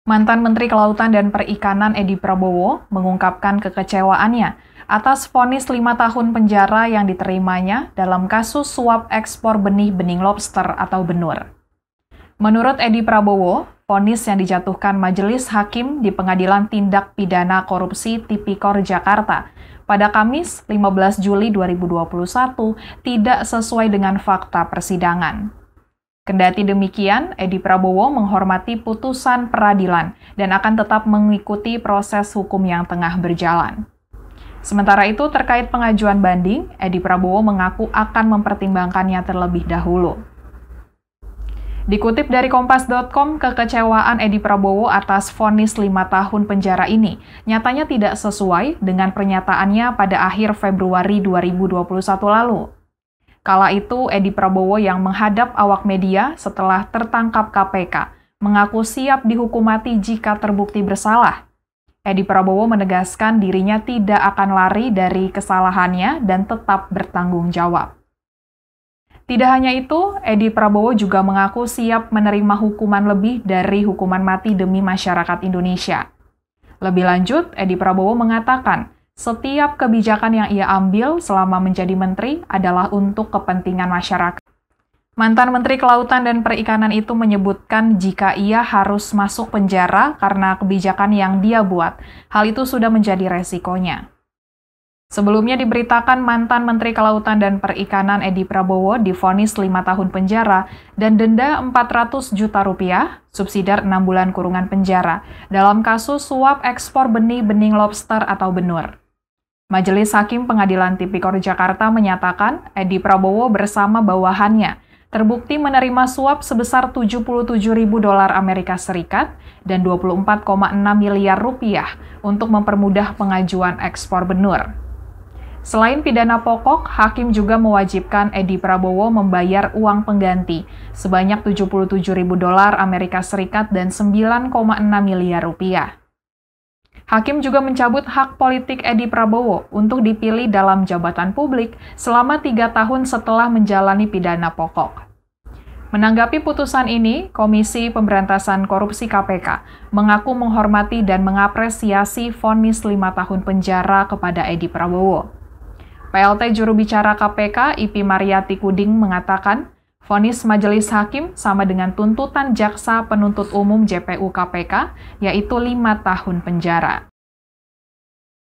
Mantan Menteri Kelautan dan Perikanan Edi Prabowo mengungkapkan kekecewaannya atas vonis 5 tahun penjara yang diterimanya dalam kasus suap ekspor benih-bening lobster atau benur. Menurut Edi Prabowo, vonis yang dijatuhkan Majelis Hakim di Pengadilan Tindak Pidana Korupsi Tipikor Jakarta pada Kamis 15 Juli 2021 tidak sesuai dengan fakta persidangan. Kendati demikian, Edi Prabowo menghormati putusan peradilan dan akan tetap mengikuti proses hukum yang tengah berjalan. Sementara itu, terkait pengajuan banding, Edi Prabowo mengaku akan mempertimbangkannya terlebih dahulu. Dikutip dari Kompas.com, kekecewaan Edi Prabowo atas vonis 5 tahun penjara ini nyatanya tidak sesuai dengan pernyataannya pada akhir Februari 2021 lalu. Kala itu, Edi Prabowo yang menghadap awak media setelah tertangkap KPK mengaku siap dihukum mati jika terbukti bersalah. Edi Prabowo menegaskan dirinya tidak akan lari dari kesalahannya dan tetap bertanggung jawab. Tidak hanya itu, Edi Prabowo juga mengaku siap menerima hukuman lebih dari hukuman mati demi masyarakat Indonesia. Lebih lanjut, Edi Prabowo mengatakan, setiap kebijakan yang ia ambil selama menjadi menteri adalah untuk kepentingan masyarakat. Mantan Menteri Kelautan dan Perikanan itu menyebutkan jika ia harus masuk penjara karena kebijakan yang dia buat, hal itu sudah menjadi resikonya. Sebelumnya diberitakan mantan Menteri Kelautan dan Perikanan Edi Prabowo divonis 5 tahun penjara dan denda 400 juta rupiah, subsidiar 6 bulan kurungan penjara, dalam kasus suap ekspor benih-bening lobster atau benur. Majelis Hakim Pengadilan Tipikor Jakarta menyatakan Edi Prabowo bersama bawahannya terbukti menerima suap sebesar $77.000 Amerika Serikat dan 24,6 miliar rupiah untuk mempermudah pengajuan ekspor benur. Selain pidana pokok, Hakim juga mewajibkan Edi Prabowo membayar uang pengganti sebanyak $77.000 Amerika Serikat dan 9,6 miliar rupiah. Hakim juga mencabut hak politik Edi Prabowo untuk dipilih dalam jabatan publik selama 3 tahun setelah menjalani pidana pokok. Menanggapi putusan ini, Komisi Pemberantasan Korupsi KPK mengaku menghormati dan mengapresiasi vonis 5 tahun penjara kepada Edi Prabowo. PLT juru bicara KPK, Ipi Mariati Kuding mengatakan, vonis Majelis Hakim sama dengan tuntutan Jaksa Penuntut Umum JPU KPK, yaitu 5 tahun penjara.